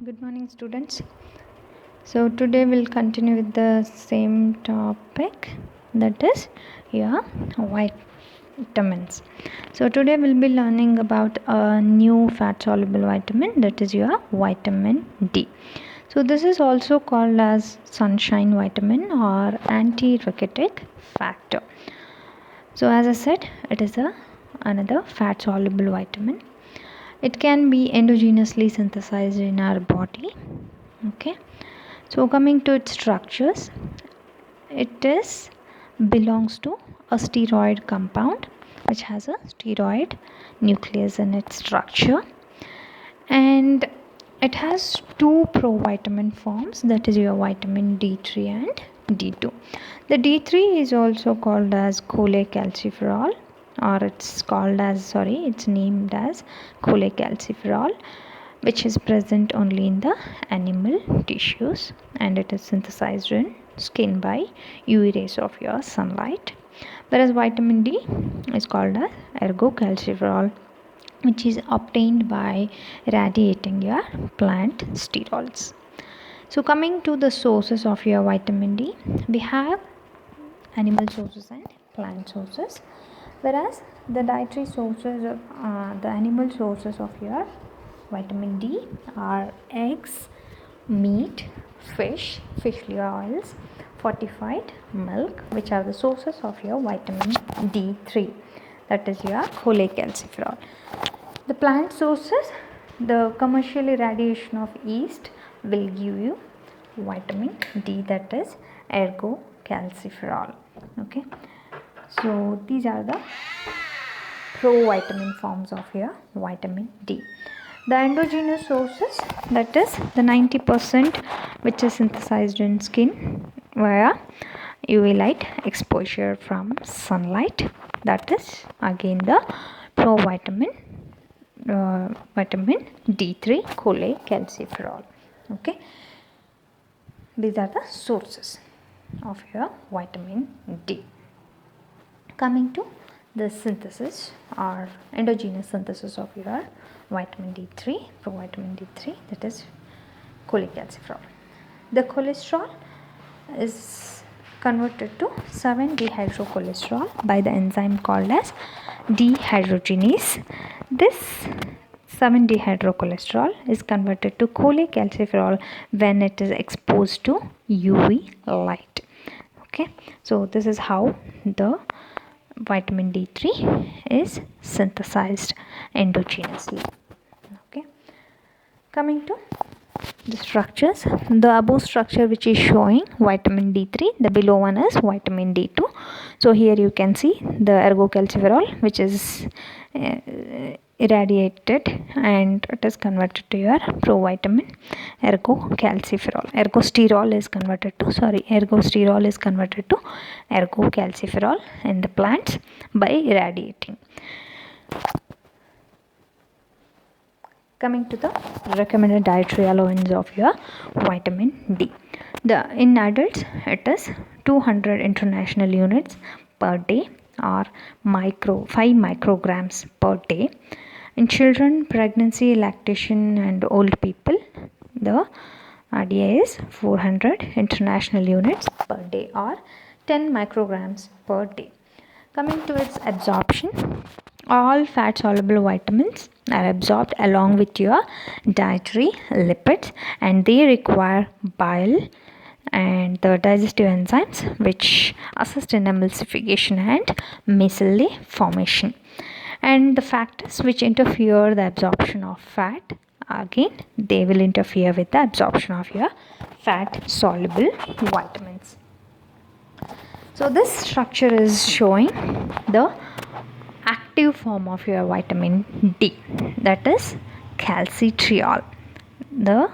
Good morning, students. So today we'll continue with the same topic, that is your vitamins. So today we'll be learning about a new fat soluble vitamin, that is your vitamin D. So this is also called as sunshine vitamin or anti-rachitic factor. So as I said, it is another fat soluble vitamin. It can be endogenously synthesized in our body. Okay, so coming to its structures, it belongs to a steroid compound which has a steroid nucleus in its structure, and it has two provitamin forms, that is your vitamin D3 and D2. The D3 is also called as cholecalciferol, or it's named as cholecalciferol, which is present only in the animal tissues, and it is synthesized in skin by UV rays of your sunlight. Whereas vitamin D is called as ergocalciferol, which is obtained by radiating your plant sterols. So coming to the sources of your vitamin D, we have animal sources and plant sources, whereas the dietary sources of the animal sources of your vitamin D are eggs, meat, fish oils, fortified milk, which are the sources of your vitamin D3, that is your cholecalciferol. The plant sources, the commercial irradiation of yeast will give you vitamin D, that is ergocalciferol. Okay, so these are the provitamin forms of your vitamin D. The endogenous sources, that is the 90% which is synthesized in skin via UV light exposure from sunlight, that is again the provitamin vitamin D3 cholecalciferol. Okay, these are the sources of your vitamin D. Coming to the synthesis or endogenous synthesis of your vitamin D3, provitamin D3, that is cholecalciferol. The cholesterol is converted to 7-dehydrocholesterol by the enzyme called as dehydrogenase. This 7-dehydrocholesterol is converted to cholecalciferol when it is exposed to UV light. Okay, so this is how the vitamin D3 is synthesized endogenously. Okay, coming to the structures, the above structure which is showing vitamin D3, the below one is vitamin D2. So here you can see the ergocalciferol, which is irradiated and it is converted to your provitamin ergocalciferol. Ergosterol is converted to ergocalciferol in the plants by irradiating. Coming to the recommended dietary allowance of your vitamin D. In adults, it is 200 international units per day or 5 micrograms per day. In children, pregnancy, lactation and old people, the RDA is 400 international units per day or 10 micrograms per day. Coming to its absorption, all fat soluble vitamins are absorbed along with your dietary lipids, and they require bile and the digestive enzymes which assist in emulsification and micelle formation. And the factors which interfere the absorption of fat, again they will interfere with the absorption of your fat soluble vitamins. So this structure is showing the active form of your vitamin D, that is calcitriol. The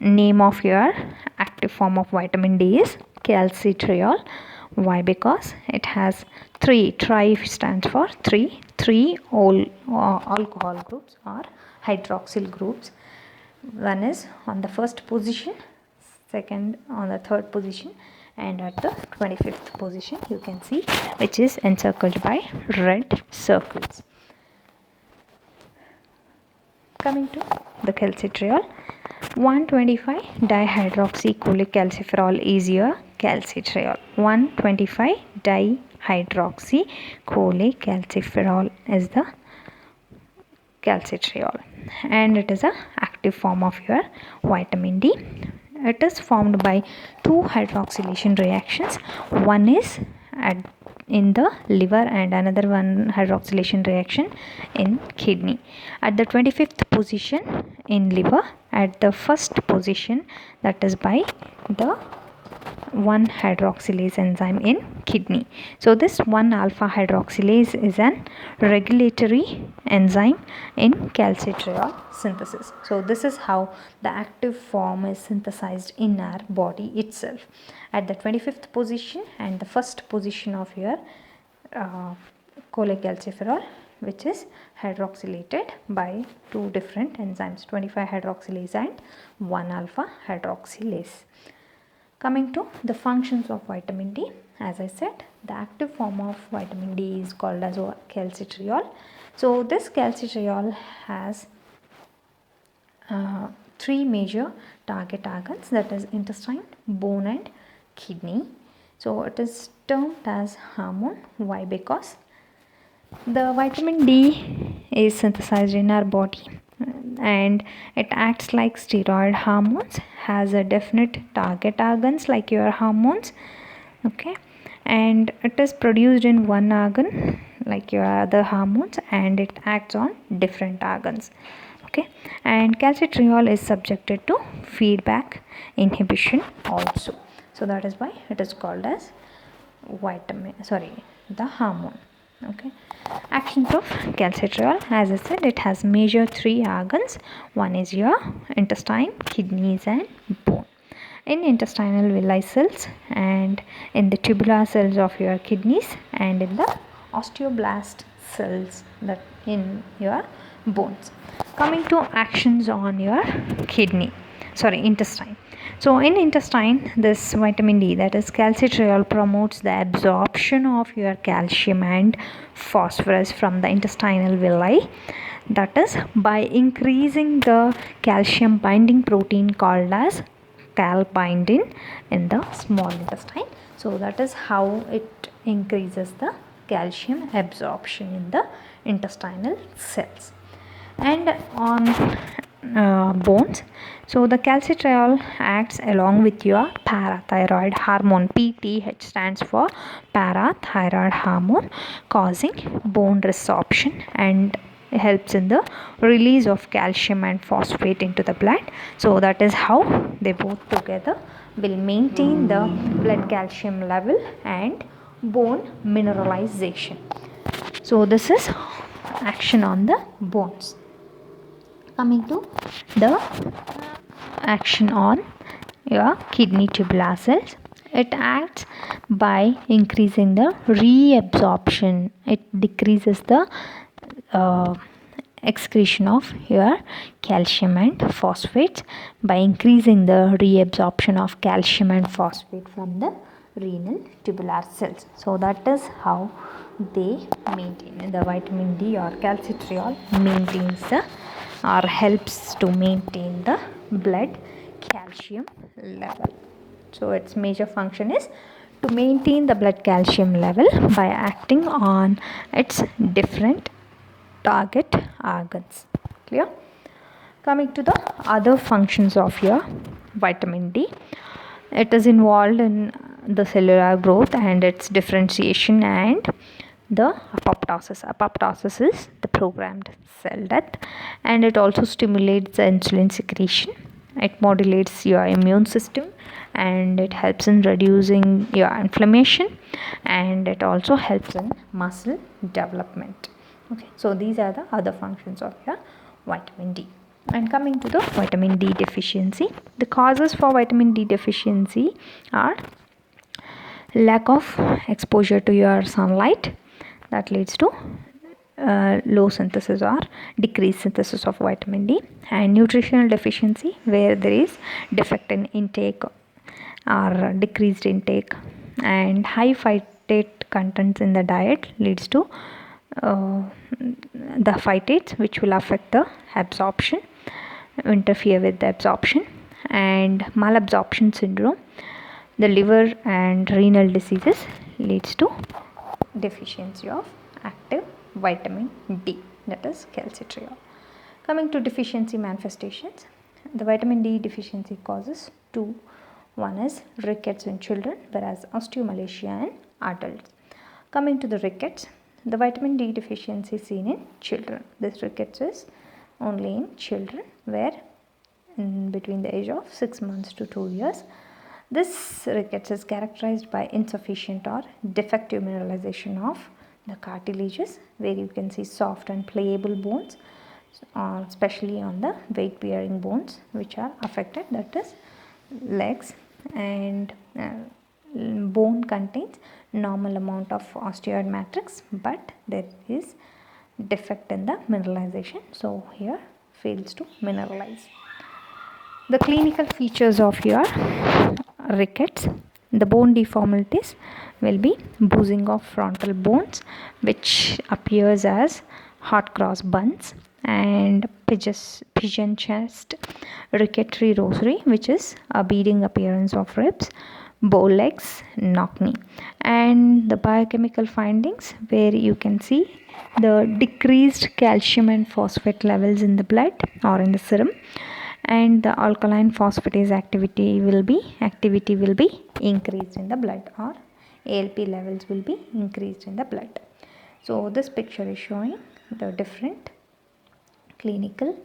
name of your active form of vitamin D is calcitriol. Why? Because it has tri stands for three alcohol groups or hydroxyl groups. One is on the first position, second on the third position, and at the 25th position you can see, which is encircled by red circles. Coming to the calcitriol, 125 dihydroxycholecalciferol is your calcitriol. 125 dihydroxycholecalciferol is the calcitriol, and it is a active form of your vitamin D. It is formed by two hydroxylation reactions. One is in the liver and another one hydroxylation reaction in kidney. At the 25th position in liver, at the first position, that is by the 1-hydroxylase enzyme in kidney. So this 1-alpha hydroxylase is an regulatory enzyme in calcitriol synthesis. So this is how the active form is synthesized in our body itself. At the 25th position and the first position of your cholecalciferol, which is hydroxylated by two different enzymes, 25 hydroxylase and 1-alpha hydroxylase. Coming to the functions of vitamin D, as I said, the active form of vitamin D is called as calcitriol. So this calcitriol has three major target organs, that is intestine, bone and kidney. So it is termed as hormone. Why? Because the vitamin D is synthesized in our body and it acts like steroid hormones, has a definite target organs like your hormones, okay, and it is produced in one organ like your other hormones, and it acts on different organs, okay. And calcitriol is subjected to feedback inhibition also, so that is why it is called as the hormone, okay. Actions of calcitriol, as I said, it has major three organs. One is your intestine, kidneys and bone. In intestinal villi cells and in the tubular cells of your kidneys and in the osteoblast cells that in your bones. Coming to actions on your intestine. So in intestine, this vitamin D, that is calcitriol, promotes the absorption of your calcium and phosphorus from the intestinal villi, that is by increasing the calcium binding protein called as calbindin in the small intestine. So that is how it increases the calcium absorption in the intestinal cells. And on bones, so the calcitriol acts along with your parathyroid hormone. PTH stands for parathyroid hormone, causing bone resorption and helps in the release of calcium and phosphate into the blood. So that is how they both together will maintain the blood calcium level and bone mineralization. So this is action on the bones. Coming to the action on your kidney tubular cells, it acts by increasing the reabsorption. It decreases the excretion of your calcium and phosphates by increasing the reabsorption of calcium and phosphate from the renal tubular cells. So that is how they maintain the vitamin D, or calcitriol maintains the or helps to maintain the blood calcium level. So its major function is to maintain the blood calcium level by acting on its different target organs. Clear? Coming to the other functions of your vitamin D, it is involved in the cellular growth and its differentiation and the apoptosis. Apoptosis is the programmed cell death, and it also stimulates the insulin secretion. It modulates your immune system and it helps in reducing your inflammation, and it also helps in muscle development. Okay, so these are the other functions of your vitamin D. And coming to the vitamin D deficiency, the causes for vitamin D deficiency are lack of exposure to your sunlight, that leads to low synthesis or decreased synthesis of vitamin D, and nutritional deficiency, where there is defect in intake or decreased intake, and high phytate contents in the diet leads to the phytates, which will affect the absorption, interfere with the absorption, and malabsorption syndrome, the liver and renal diseases, leads to deficiency of active vitamin D, that is calcitriol. Coming to deficiency manifestations, the vitamin D deficiency causes two. One is rickets in children, whereas osteomalacia in adults. Coming to the rickets, the vitamin D deficiency is seen in children. This rickets is only in children, where in between the age of 6 months to 2 years. This rickets is characterized by insufficient or defective mineralization of the cartilages, where you can see soft and pliable bones, especially on the weight bearing bones which are affected, that is legs, and bone contains normal amount of osteoid matrix, but there is defect in the mineralization, so here fails to mineralize. The clinical features of your rickets, the bone deformities will be bruising of frontal bones, which appears as hot cross buns, and pigeon chest, ricketry rosary, which is a beading appearance of ribs, bow legs, knock knee, and the biochemical findings, where you can see the decreased calcium and phosphate levels in the blood or in the serum, and the alkaline phosphatase activity will be increased in the blood, or ALP levels will be increased in the blood. So this picture is showing the different clinical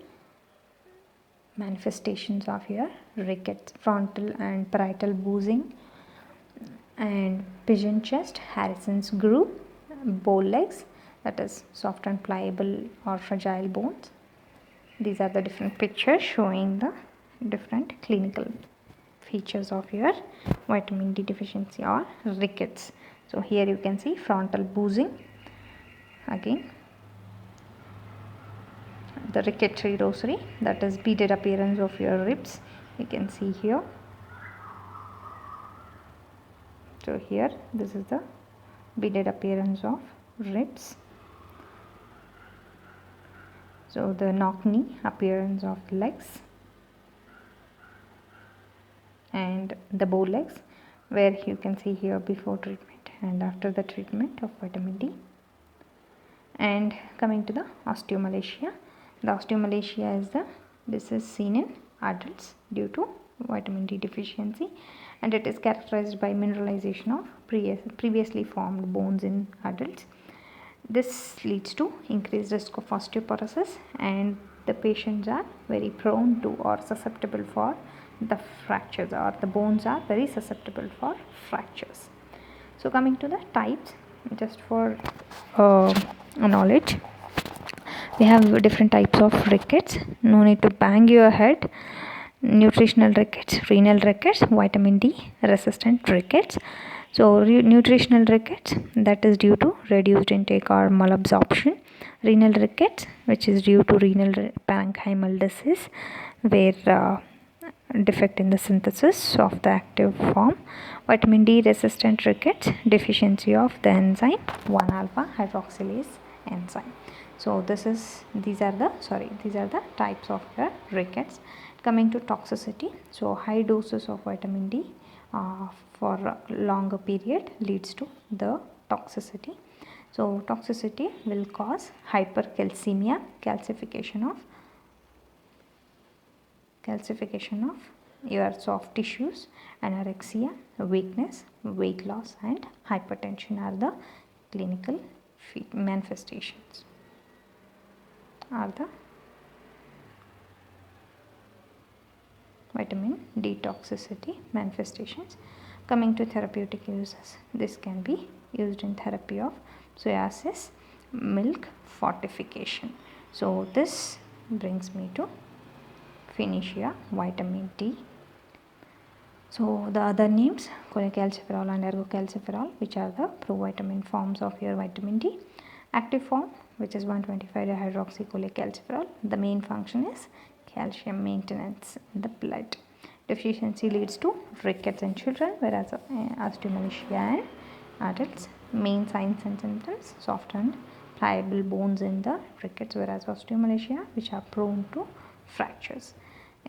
manifestations of your rickets: frontal and parietal bruising, and pigeon chest, Harrison's groove, bow legs, that is soft and pliable or fragile bones. These are the different pictures showing the different clinical features of your vitamin D deficiency or rickets. So here you can see frontal bruising, again the ricketry rosary, that is beaded appearance of your ribs, you can see here. So here this is the beaded appearance of ribs. So the knock knee, appearance of legs, and the bow legs, where you can see here before treatment and after the treatment of vitamin D. And coming to the osteomalacia, the osteomalacia is this is seen in adults due to vitamin D deficiency, and it is characterized by mineralization of previously formed bones in adults. This leads to increased risk of osteoporosis, and the patients are very prone to or susceptible for the fractures, or the bones are very susceptible for fractures. So coming to the types, just for knowledge, we have different types of rickets. No need to bang your head. Nutritional rickets, renal rickets, vitamin D resistant rickets. So nutritional rickets, that is due to reduced intake or malabsorption. Renal rickets, which is due to renal parenchymal disease, where defect in the synthesis of the active form. Vitamin D resistant rickets, deficiency of the enzyme 1-alpha hydroxylase enzyme. So these are the types of the rickets. Coming to toxicity, so high doses of vitamin D for a longer period leads to the toxicity. So toxicity will cause hypercalcemia, calcification of your soft tissues, anorexia, weakness, weight loss, and hypertension are the clinical manifestations, are the vitamin D toxicity manifestations. Coming to therapeutic uses, this can be used in therapy of psoriasis, milk fortification. So this brings me to finish your vitamin D. So the other names, cholecalciferol and ergocalciferol, which are the provitamin forms of your vitamin D. Active form, which is 1,25-dihydroxycholecalciferol. The main function is calcium maintenance in the blood. Deficiency leads to rickets in children, whereas osteomalacia in adults. Main signs and symptoms: soft and pliable bones in the rickets, whereas osteomalacia, which are prone to fractures.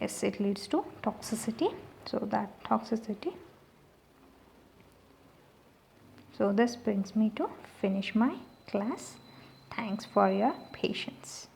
Yes, it leads to toxicity. So that toxicity. So this brings me to finish my class. Thanks for your patience.